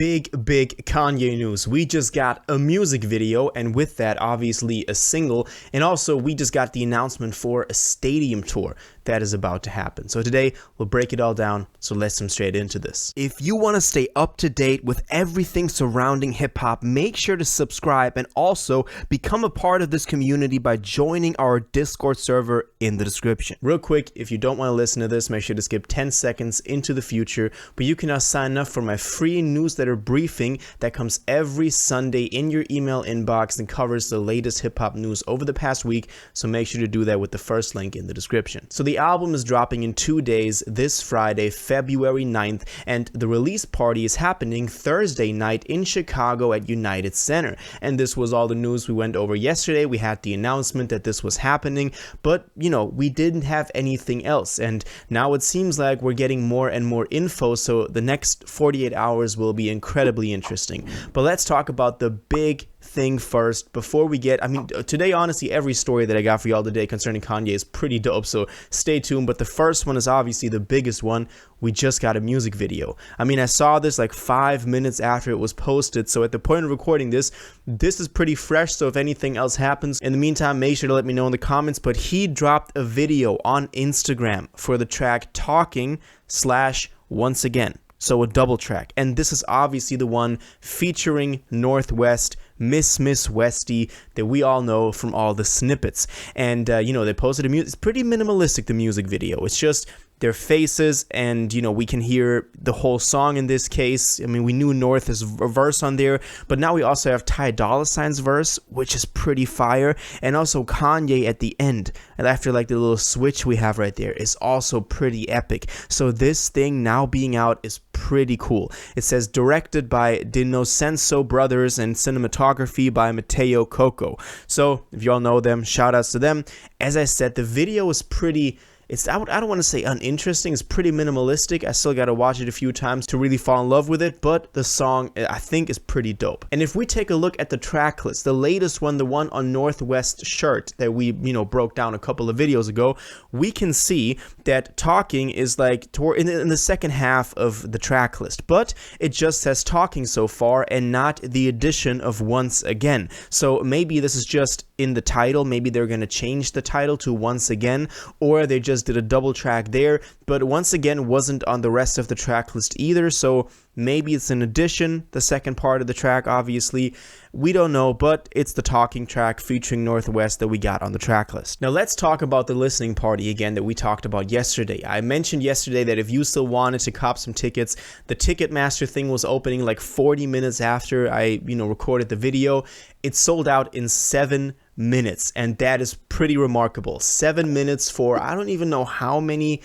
Big Kanye news. We just got a music video, and with that, obviously a single, and also we just got the announcement for a stadium tour that is about to happen. So today, we'll break it all down, so let's jump straight into this. If you want to stay up to date with everything surrounding hip-hop, make sure to subscribe and also become a part of this community by joining our Discord server in the description. Real quick, if you don't want to listen to this, make sure to skip 10 seconds into the future, but you can now sign up for my free newsletter briefing that comes every Sunday in your email inbox and covers the latest hip-hop news over the past week, so make sure to do that with the first link in the description. So the album is dropping in 2 days, this Friday, February 9th, and the release party is happening Thursday night in Chicago at United Center. And this was all the news we went over yesterday. We had the announcement that this was happening, but we didn't have anything else, and now it seems like we're getting more and more info, so the next 48 hours will be incredibly interesting. But let's talk about the big thing first before we get, today honestly every story that I got for y'all today concerning Kanye is pretty dope, so stay tuned. But the first one is obviously the biggest one. We just got a music video. I saw this like 5 minutes after it was posted, so at the point of recording this is pretty fresh, so if anything else happens in the meantime, make sure to let me know in the comments. But he dropped a video on Instagram for the track Talking / Once Again. So a double track, and this is obviously the one featuring Northwest, Miss Westy, that we all know from all the snippets. And they posted it's pretty minimalistic, the music video. It's just their faces, and we can hear the whole song in this case. We knew North is a verse on there, but now we also have Ty Dolla $ign's verse, which is pretty fire, and also Kanye at the end, and after like the little switch we have right there, is also pretty epic. So this thing now being out is pretty cool. It says directed by Dinocenzo Brothers and cinematography by Matteo Coco. So if y'all know them, shout outs to them. As I said, the video is pretty, I don't want to say uninteresting, it's pretty minimalistic. I still got to watch it a few times to really fall in love with it, but the song I think is pretty dope. And if we take a look at the track list, the latest one, the one on Northwest shirt that we broke down a couple of videos ago, we can see that Talking is like in the second half of the track list, but it just says Talking so far and not the addition of Once Again. So maybe this is just in the title, maybe they're going to change the title to Once Again, or they just did a double track there, but Once Again wasn't on the rest of the track list either, so maybe it's an addition, the second part of the track. Obviously we don't know, but it's the Talking track featuring Northwest that we got on the track list. Now let's talk about the listening party again that we talked about yesterday. I mentioned yesterday that if you still wanted to cop some tickets, the Ticketmaster thing was opening like 40 minutes after I recorded the video. It sold out in 7 minutes, and that is pretty remarkable. 7 minutes for I don't even know how many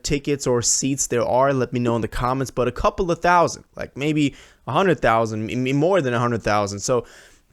tickets or seats there are. Let me know in the comments, but a couple of thousand, like maybe 100,000, more than 100,000. So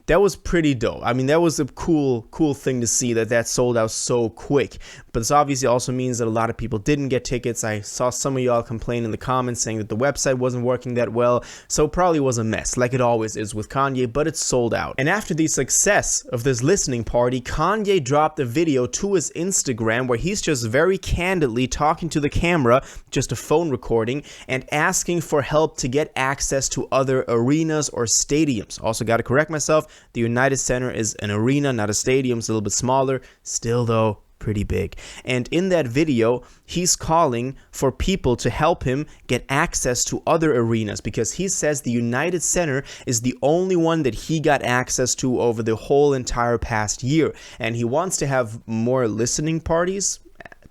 that was pretty dope. That was a cool thing to see that sold out so quick. But this obviously also means that a lot of people didn't get tickets. I saw some of y'all complain in the comments saying that the website wasn't working that well. So it probably was a mess, like it always is with Kanye, but it's sold out. And after the success of this listening party, Kanye dropped a video to his Instagram where he's just very candidly talking to the camera, just a phone recording, and asking for help to get access to other arenas or stadiums. Also got to correct myself. The United Center is an arena, not a stadium. It's a little bit smaller. Still, though, pretty big. And in that video, he's calling for people to help him get access to other arenas, because he says the United Center is the only one that he got access to over the whole entire past year. And he wants to have more listening parties.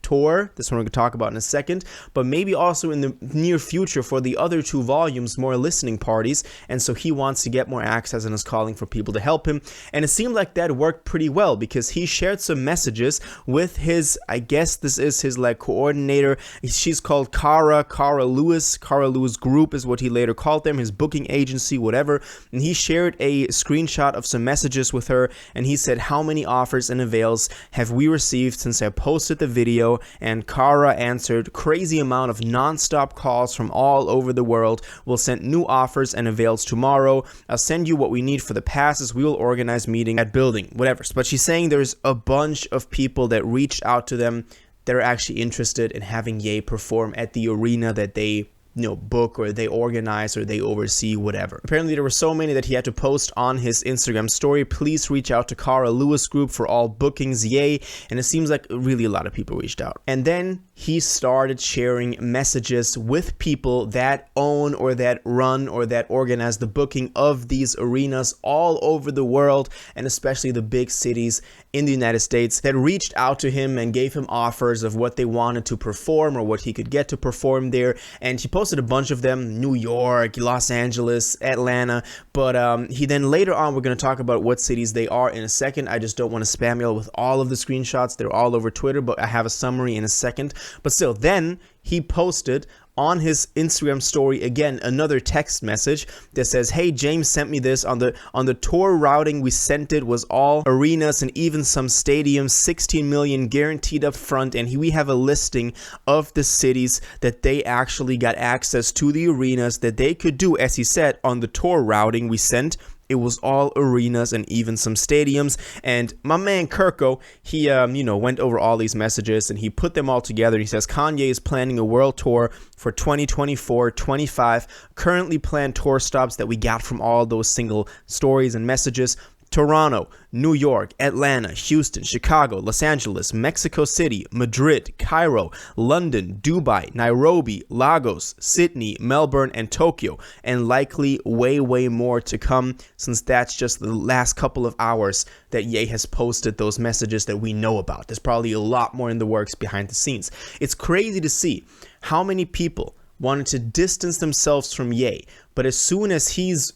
Tour, this one we're going to talk about in a second, but maybe also in the near future for the other 2 volumes, more listening parties. And so he wants to get more access and is calling for people to help him. And it seemed like that worked pretty well, because he shared some messages with his, I guess this is his like coordinator. She's called Cara Lewis. Cara Lewis Group is what he later called them, his booking agency, whatever. And he shared a screenshot of some messages with her, and he said, "How many offers and avails have we received since I posted the video?" And Cara answered, "Crazy amount of non-stop calls from all over the world. We'll send new offers and avails tomorrow. I'll send you what we need for the passes. We will organize meeting at building," whatever. But she's saying there's a bunch of people that reached out to them that are actually interested in having Ye perform at the arena that they book or they organize or they oversee whatever. Apparently there were so many that he had to post on his Instagram story, please reach out to Cara Lewis Group for all bookings, yay. And it seems like really a lot of people reached out. And then he started sharing messages with people that own or that run or that organize the booking of these arenas all over the world, and especially the big cities in the United States, that reached out to him and gave him offers of what they wanted to perform or what he could get to perform there. And he posted a bunch of them: New York, Los Angeles, Atlanta. But he then later on, we're going to talk about what cities they are in a second. I just don't want to spam y'all with all of the screenshots. They're all over Twitter, but I have a summary in a second. But still, then he posted on his Instagram story again another text message that says, hey, James sent me this on the tour routing we sent. It was all arenas and even some stadiums, 16 million guaranteed up front, and we have a listing of the cities that they actually got access to the arenas that they could do, as he said, on the tour routing we sent. It was all arenas and even some stadiums. And my man Kirko, he went over all these messages and he put them all together. He says Kanye is planning a world tour for 2024-25. Currently planned tour stops that we got from all those single stories and messages: Toronto, New York, Atlanta, Houston, Chicago, Los Angeles, Mexico City, Madrid, Cairo, London, Dubai, Nairobi, Lagos, Sydney, Melbourne, and Tokyo, and likely way more to come, since that's just the last couple of hours that Ye has posted those messages that we know about. There's probably a lot more in the works behind the scenes. It's crazy to see how many people wanted to distance themselves from Ye, but as soon as he's,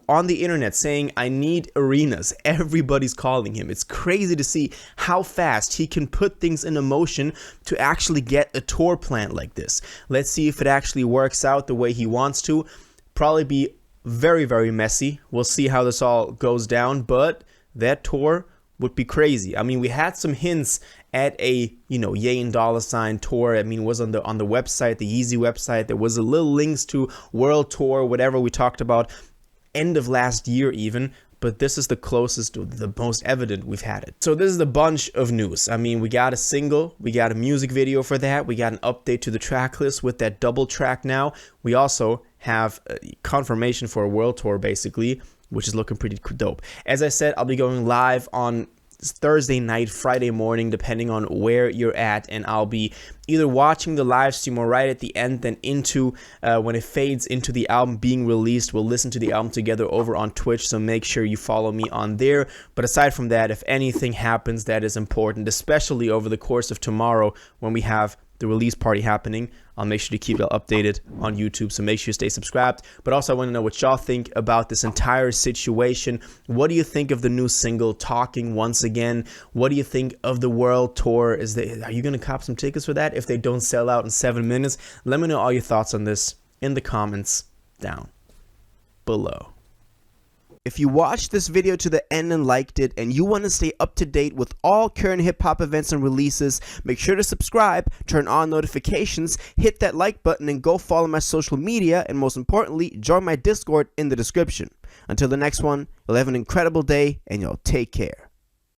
on the internet saying, I need arenas, everybody's calling him. It's crazy to see how fast he can put things into motion to actually get a tour plan like this. Let's see if it actually works out the way he wants to. Probably be very messy. We'll see how this all goes down, but that tour would be crazy. I mean, we had some hints at a, Ye and Dollar Sign tour. I mean, it was on the website, the Yeezy website. There was a little links to World Tour, whatever we talked about end of last year even. But this is the closest, the most evident we've had it. So this is a bunch of news. I mean, we got a single, we got a music video for that, we got an update to the track list with that double track now. We also have confirmation for a world tour, basically, which is looking pretty dope. As I said, I'll be going live on Thursday night, Friday morning, depending on where you're at, and I'll be either watching the live stream or right at the end, then into when it fades into the album being released. We'll listen to the album together over on Twitch, so make sure you follow me on there. But aside from that, if anything happens that is important, especially over the course of tomorrow when we have the release party happening, I'll make sure to keep you updated on YouTube, so make sure you stay subscribed. But also, I want to know what y'all think about this entire situation. What do you think of the new single, Talking Once Again? What do you think of the world tour? Are you going to cop some tickets for that if they don't sell out in 7 minutes? Let me know all your thoughts on this in the comments down below. If you watched this video to the end and liked it, and you want to stay up to date with all current hip-hop events and releases, make sure to subscribe, turn on notifications, hit that like button, and go follow my social media, and most importantly, join my Discord in the description. Until the next one, you'll have an incredible day, and you'll take care.